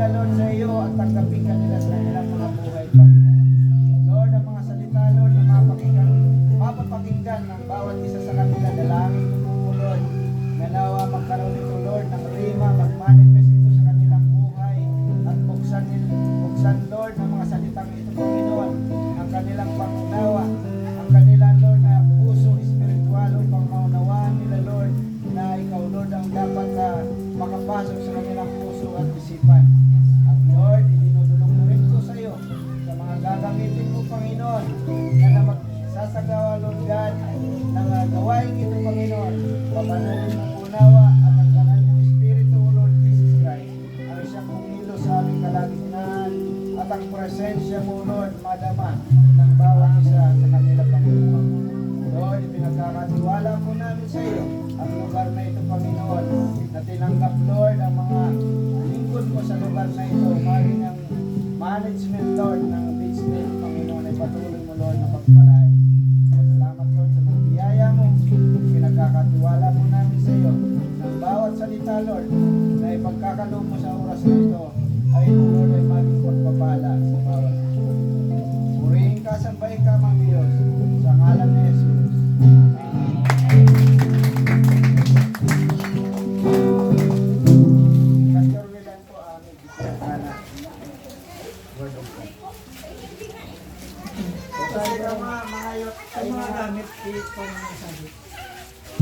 sila, Lord, sa iyo at tanggapin ka nila sa kanilang mga buhay, Panginoon. Lord, ang mga salita, Lord, na mapapakinggan ng bawat isa sa kanila, dalangin mo, Lord, na nawa magkaroon ito, Lord, ng rima, mag-manifest ito sa kanilang buhay at buksan, Lord, ng mga salitang ito, Panginoon, ang kanilang pangunawa, ang kanilang, Lord, na puso, espiritual, upang maunawaan nila, Lord, na ikaw, Lord, ang dapat na makapasok sa kanilang puso at isipan. At Lord, idinudulong na rin ito sa iyo, sa mga gagamitin mo, Panginoon, na magsasagawa, Lord God, ng gawain ito, Panginoon, papanalin mo unawa at ang kanal ng Espiritu, Lord Jesus Christ, ang siyang kumilo sa aming kalagitnaan at ang presensya mo, Lord, madama ng bawat isa sa kanila, Panginoon. Lord, pinagkakatiwala po namin sa iyo ang lugar na ito, Panginoon, na tinanggap, Lord, ang mga lingkod mo sa lugar na ito, maring ang management, Lord, ng business, Panginoon, ay patuloy mo, Lord, na pagpalain. Salamat, Lord, sa mga biyaya mo. Pinagkakatiwala po namin sa iyo ng bawat salita, Lord, na ipagkakaloob mo sa oras na ito ay ito, Lord, ay maging pagpapala sa bawat ito. Purihin ka, sambahin ka, mga Diyos, sa ngalan ni Jesus.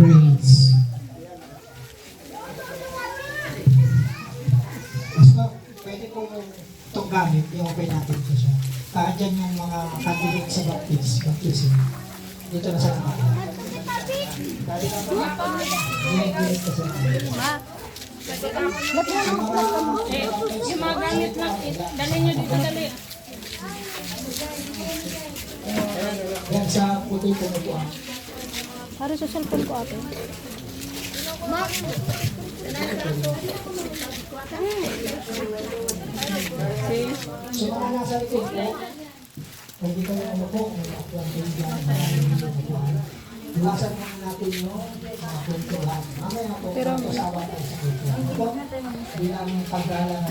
Praise. Basta pwede po itong gamit, i-open natin ito siya. Dyan yung mga candidate sa baptism. Dito na sa mga. Direct ka sa mga. Yung mga gamit lang, dali nyo dito, dali. Yan sa puti po na po. Para sa cellphone ko ate. So mga nasa likod po, pwede kayo ano po, kung bigyan iwasan muna natin yung mga kwentuhan. Mamaya po, kasawa tayo sa kwentuhan. Bilang paggalang